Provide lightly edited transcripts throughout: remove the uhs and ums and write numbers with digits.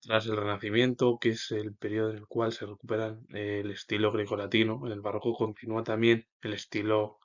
Tras el Renacimiento, que es el periodo en el cual se recuperan el estilo grecolatino, en el barroco continúa también el estilo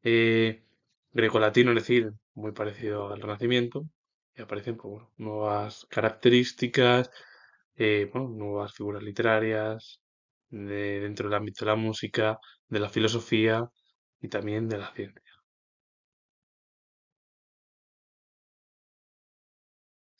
eh, grecolatino, es decir, muy parecido al Renacimiento, y aparecen pues, bueno, nuevas características, bueno, nuevas figuras literarias dentro del ámbito de la música, de la filosofía y también de la ciencia.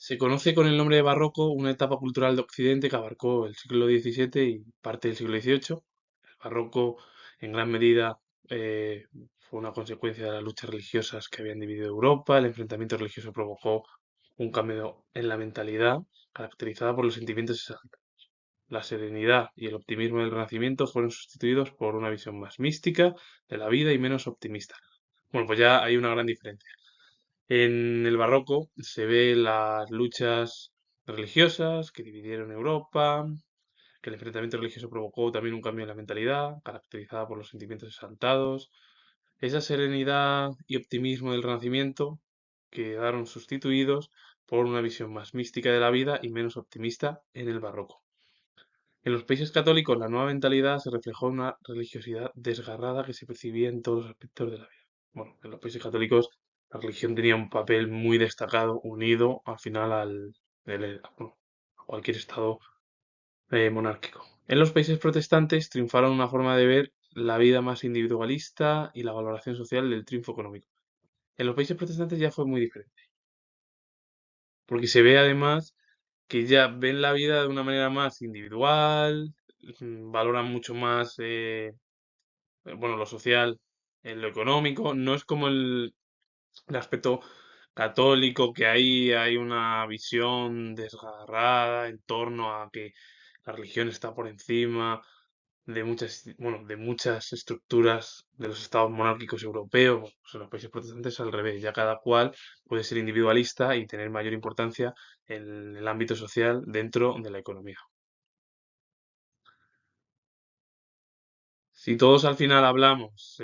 Se conoce con el nombre de barroco una etapa cultural de Occidente que abarcó el siglo XVII y parte del siglo XVIII. El barroco, en gran medida, fue una consecuencia de las luchas religiosas que habían dividido Europa. El enfrentamiento religioso provocó un cambio en la mentalidad, caracterizada por los sentimientos exaltados. La serenidad y el optimismo del Renacimiento fueron sustituidos por una visión más mística de la vida y menos optimista. Bueno, pues ya hay una gran diferencia. En el barroco se ve las luchas religiosas que dividieron Europa, que el enfrentamiento religioso provocó también un cambio en la mentalidad, caracterizada por los sentimientos exaltados. Esa serenidad y optimismo del Renacimiento quedaron sustituidos por una visión más mística de la vida y menos optimista en el barroco. En los países católicos, la nueva mentalidad se reflejó en una religiosidad desgarrada que se percibía en todos los aspectos de la vida. Bueno, en los países católicos la religión tenía un papel muy destacado, unido al final bueno, a cualquier estado monárquico. En los países protestantes triunfaron una forma de ver la vida más individualista y la valoración social del triunfo económico. En los países protestantes ya fue muy diferente, porque se ve además que ya ven la vida de una manera más individual, valoran mucho más, bueno, lo social en lo económico. No es como el aspecto católico, que ahí hay una visión desgarrada en torno a que la religión está por encima de muchas, bueno, de muchas estructuras de los estados monárquicos europeos. Bueno, pues en los países protestantes al revés, ya cada cual puede ser individualista y tener mayor importancia en el ámbito social dentro de la economía. Si todos al final hablamos,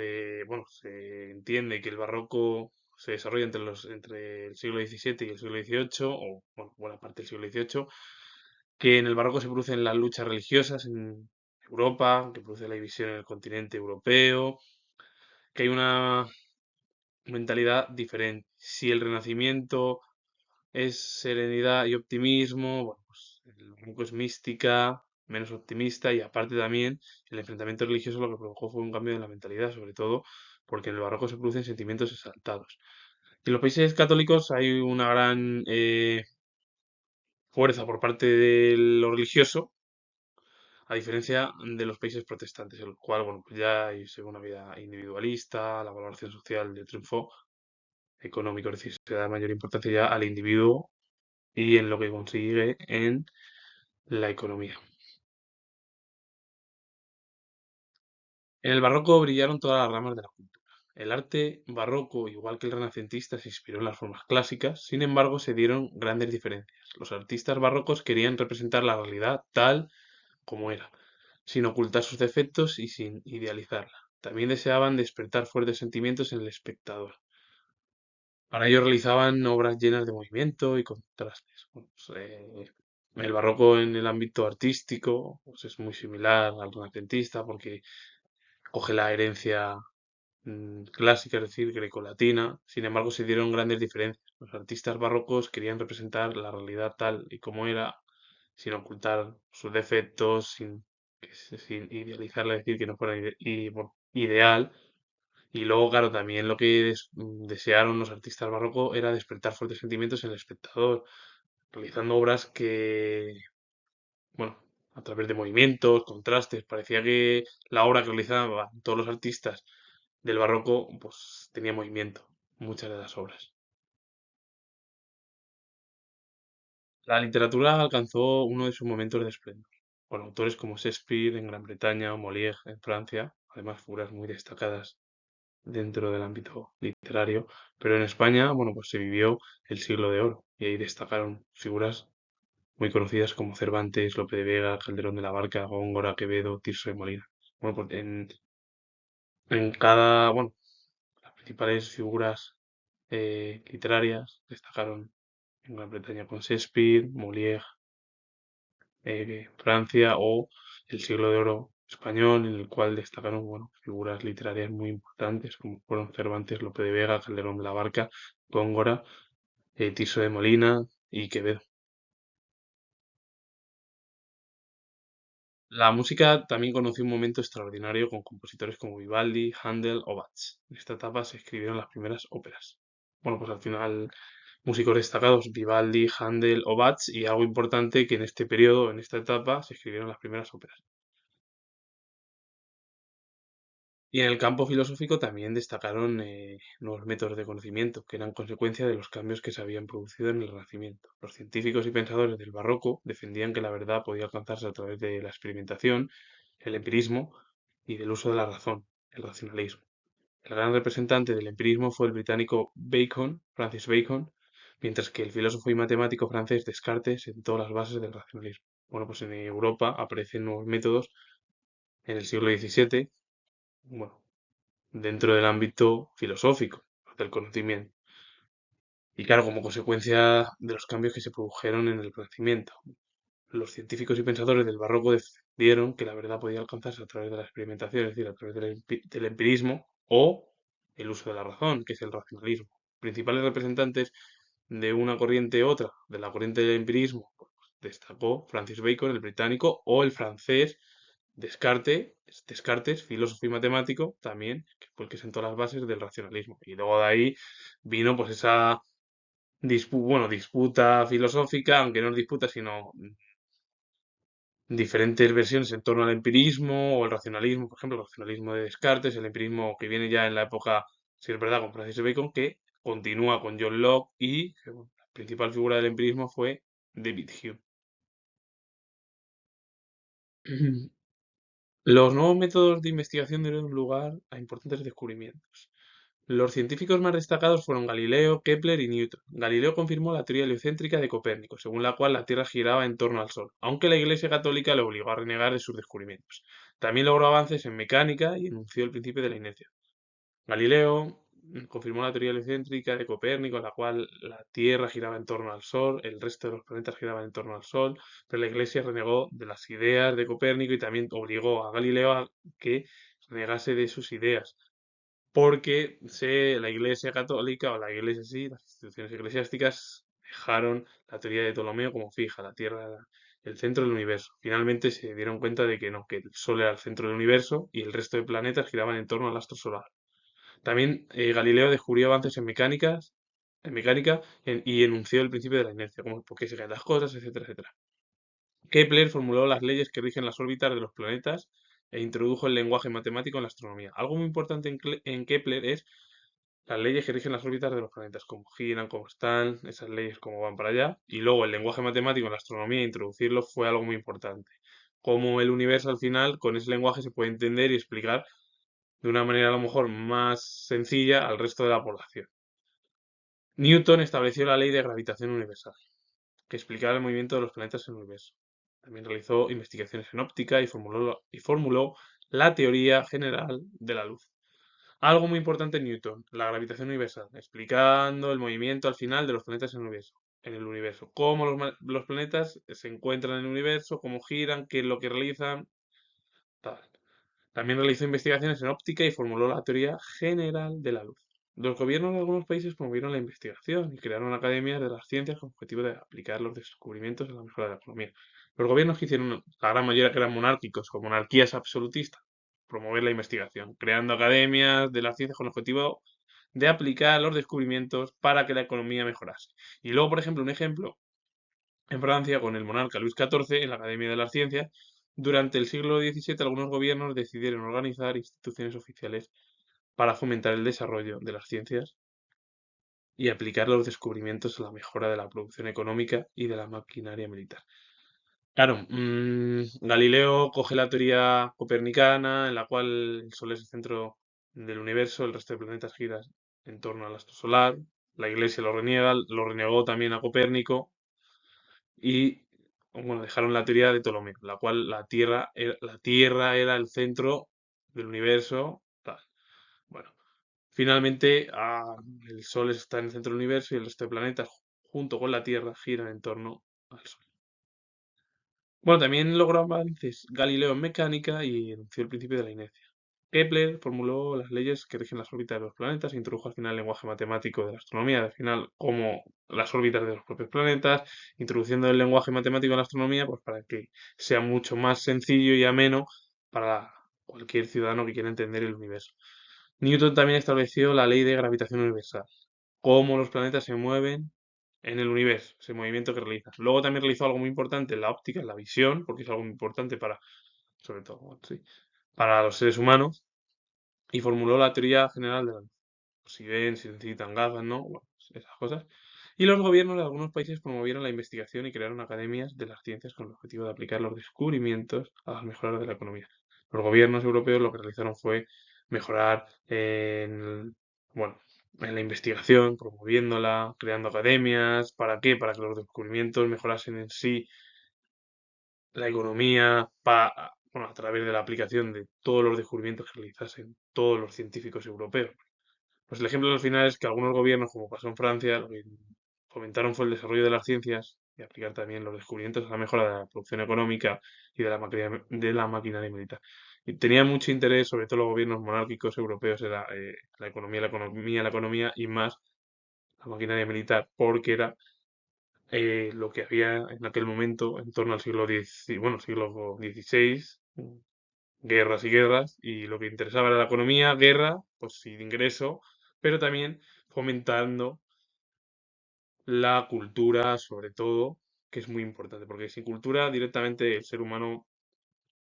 bueno, se entiende que el barroco se desarrolla entre el siglo XVII y el siglo XVIII, o bueno, buena parte del siglo XVIII, que en el barroco se producen las luchas religiosas en Europa, que produce la división en el continente europeo, que hay una mentalidad diferente. Si el Renacimiento es serenidad y optimismo, bueno, pues el barroco es mística, menos optimista, y aparte también el enfrentamiento religioso lo que provocó fue un cambio en la mentalidad, sobre todo porque en el barroco se producen sentimientos exaltados. En los países católicos hay una gran fuerza por parte de lo religioso, a diferencia de los países protestantes, en el cual, bueno, pues ya hay según una vida individualista, la valoración social del triunfo económico, es decir, se da mayor importancia ya al individuo y en lo que consigue en la economía. En el barroco brillaron todas las ramas de la cultura. El arte barroco, igual que el renacentista, se inspiró en las formas clásicas, sin embargo, se dieron grandes diferencias. Los artistas barrocos querían representar la realidad tal como era, sin ocultar sus defectos y sin idealizarla. También deseaban despertar fuertes sentimientos en el espectador. Para ello realizaban obras llenas de movimiento y contrastes. Bueno, pues, el barroco en el ámbito artístico pues, es muy similar al renacentista porque coge la herencia clásica, es decir, grecolatina. Sin embargo, se dieron grandes diferencias. Los artistas barrocos querían representar la realidad tal y como era, sin ocultar sus defectos, sin idealizarla, es decir, que no fuera bueno, ideal. Y luego, claro, también lo que desearon los artistas barrocos era despertar fuertes sentimientos en el espectador, realizando obras que, bueno, a través de movimientos, contrastes, parecía que la obra que realizaban todos los artistas del barroco, pues tenía movimiento, muchas de las obras. La literatura alcanzó uno de sus momentos de esplendor, con autores como Shakespeare en Gran Bretaña o Molière en Francia, además figuras muy destacadas dentro del ámbito literario, pero en España, bueno, pues se vivió el siglo de oro y ahí destacaron figuras muy conocidas como Cervantes, Lope de Vega, Calderón de la Barca, Góngora, Quevedo, Tirso de Molina. Bueno, pues en cada, bueno, las principales figuras literarias destacaron en Gran Bretaña con Shakespeare, Molière Francia, o el siglo de oro español, en el cual destacaron, bueno, figuras literarias muy importantes como fueron Cervantes, Lope de Vega, Calderón de la Barca, Góngora, Tirso de Molina y Quevedo. La música también conoció un momento extraordinario con compositores como Vivaldi, Handel o Bach. En esta etapa se escribieron las primeras óperas. Bueno, pues al final músicos destacados, Vivaldi, Handel o Bach, y algo importante que en este periodo, en esta etapa, se escribieron las primeras óperas. Y en el campo filosófico también destacaron nuevos métodos de conocimiento, que eran consecuencia de los cambios que se habían producido en el Renacimiento. Los científicos y pensadores del Barroco defendían que la verdad podía alcanzarse a través de la experimentación, el empirismo y del uso de la razón, el racionalismo. El gran representante del empirismo fue el británico Bacon, Francis Bacon, mientras que el filósofo y matemático francés Descartes sentó las bases del racionalismo. Bueno, pues en Europa aparecen nuevos métodos en el siglo XVII, bueno, dentro del ámbito filosófico del conocimiento. Y claro, como consecuencia de los cambios que se produjeron en el Renacimiento, los científicos y pensadores del barroco decidieron que la verdad podía alcanzarse a través de la experimentación, es decir, a través del empirismo o el uso de la razón, que es el racionalismo. Principales representantes de una corriente u otra, de la corriente del empirismo, pues, destacó Francis Bacon, el británico, o el francés Descartes, filósofo y matemático, también, que fue el que sentó las bases del racionalismo. Y luego de ahí vino pues esa disputa filosófica, aunque no es disputa, sino diferentes versiones en torno al empirismo o el racionalismo, por ejemplo, el racionalismo de Descartes, el empirismo que viene ya en la época, si es verdad, con Francis Bacon, que continúa con John Locke y bueno, la principal figura del empirismo fue David Hume. Los nuevos métodos de investigación dieron lugar a importantes descubrimientos. Los científicos más destacados fueron Galileo, Kepler y Newton. Galileo confirmó la teoría heliocéntrica de Copérnico, según la cual la Tierra giraba en torno al Sol, aunque la Iglesia Católica le obligó a renegar de sus descubrimientos. También logró avances en mecánica y enunció el principio de la inercia. Galileo confirmó la teoría heliocéntrica de Copérnico, en la cual la Tierra giraba en torno al Sol, el resto de los planetas giraban en torno al Sol, pero la Iglesia renegó de las ideas de Copérnico y también obligó a Galileo a que renegase de sus ideas porque la Iglesia Católica o la Iglesia sí, las instituciones eclesiásticas dejaron la teoría de Ptolomeo como fija, la Tierra era el centro del universo. Finalmente se dieron cuenta de que no, que el Sol era el centro del universo y el resto de planetas giraban en torno al astro solar. También Galileo descubrió avances en mecánica y enunció el principio de la inercia, como por qué se caen las cosas, etcétera, etcétera. Kepler formuló las leyes que rigen las órbitas de los planetas e introdujo el lenguaje matemático en la astronomía. Algo muy importante en Kepler es las leyes que rigen las órbitas de los planetas, cómo giran, cómo están, esas leyes cómo van para allá. Y luego el lenguaje matemático en la astronomía, introducirlo fue algo muy importante. Cómo el universo al final, con ese lenguaje se puede entender y explicar de una manera a lo mejor más sencilla al resto de la población. Newton estableció la ley de gravitación universal, que explicaba el movimiento de los planetas en el universo. También realizó investigaciones en óptica y formuló la teoría general de la luz. Algo muy importante en Newton, la gravitación universal, explicando el movimiento al final de los planetas en el universo, cómo los planetas se encuentran en el universo, cómo giran, qué es lo que realizan, tal. También realizó investigaciones en óptica y formuló la teoría general de la luz. Los gobiernos de algunos países promovieron la investigación y crearon academias de las ciencias con el objetivo de aplicar los descubrimientos a la mejora de la economía. Los gobiernos que hicieron, la gran mayoría que eran monárquicos o monarquías absolutistas, promover la investigación, creando academias de las ciencias con el objetivo de aplicar los descubrimientos para que la economía mejorase. Y luego, por ejemplo, un ejemplo en Francia, con el monarca Luis XIV, en la Academia de las Ciencias, durante el siglo XVII algunos gobiernos decidieron organizar instituciones oficiales para fomentar el desarrollo de las ciencias y aplicar los descubrimientos a la mejora de la producción económica y de la maquinaria militar. Claro, Galileo coge la teoría copernicana, en la cual el Sol es el centro del universo, el resto de planetas giran en torno al astro solar. La Iglesia lo reniega, lo renegó también a Copérnico y bueno, dejaron la teoría de Ptolomeo, la cual la Tierra era el centro del universo. Tal. Bueno, finalmente el Sol está en el centro del universo y el resto de planetas, junto con la Tierra, giran en torno al Sol. Bueno, también logró avances Galileo en mecánica y enunció el principio de la inercia. Kepler formuló las leyes que rigen las órbitas de los planetas e introdujo al final el lenguaje matemático de la astronomía, al final como las órbitas de los propios planetas, introduciendo el lenguaje matemático en la astronomía, pues para que sea mucho más sencillo y ameno para cualquier ciudadano que quiera entender el universo. Newton también estableció la ley de gravitación universal, cómo los planetas se mueven en el universo, ese movimiento que realizan. Luego también realizó algo muy importante en la óptica, en la visión, porque es algo muy importante para, sobre todo, sí, para los seres humanos, y formuló la teoría general de la luz. Si ven, si necesitan gafas, ¿no? Bueno, pues esas cosas. Y los gobiernos de algunos países promovieron la investigación y crearon academias de las ciencias con el objetivo de aplicar los descubrimientos a las mejoras de la economía. Los gobiernos europeos lo que realizaron fue mejorar bueno, en la investigación, promoviéndola, creando academias. ¿Para qué? Para que los descubrimientos mejorasen en sí la economía, bueno, a través de la aplicación de todos los descubrimientos que realizasen todos los científicos europeos. Pues el ejemplo al final es que algunos gobiernos, como pasó en Francia, lo que fomentaron fue el desarrollo de las ciencias y aplicar también los descubrimientos a la mejora de la producción económica y de la maquinaria militar. Y tenía mucho interés, sobre todo los gobiernos monárquicos europeos, en la economía y más la maquinaria militar, porque era lo que había en aquel momento, en torno al siglo XVI, guerras y guerras, y lo que interesaba era la economía, guerra, pues sí, de ingreso, pero también fomentando la cultura, sobre todo, que es muy importante, porque sin cultura directamente el ser humano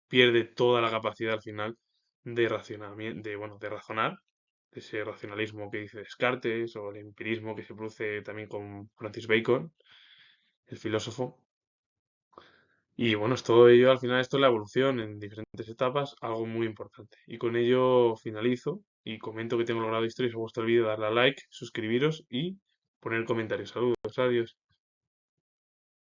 pierde toda la capacidad al final de racionamiento, de razonar, ese racionalismo que dice Descartes o el empirismo que se produce también con Francis Bacon, el filósofo. Y bueno, es todo ello, al final esto es la evolución en diferentes etapas, algo muy importante. Y con ello finalizo y comento que tengo logrado historia. Si os ha gustado el vídeo, darle a like, suscribiros y poner comentarios. Saludos, adiós.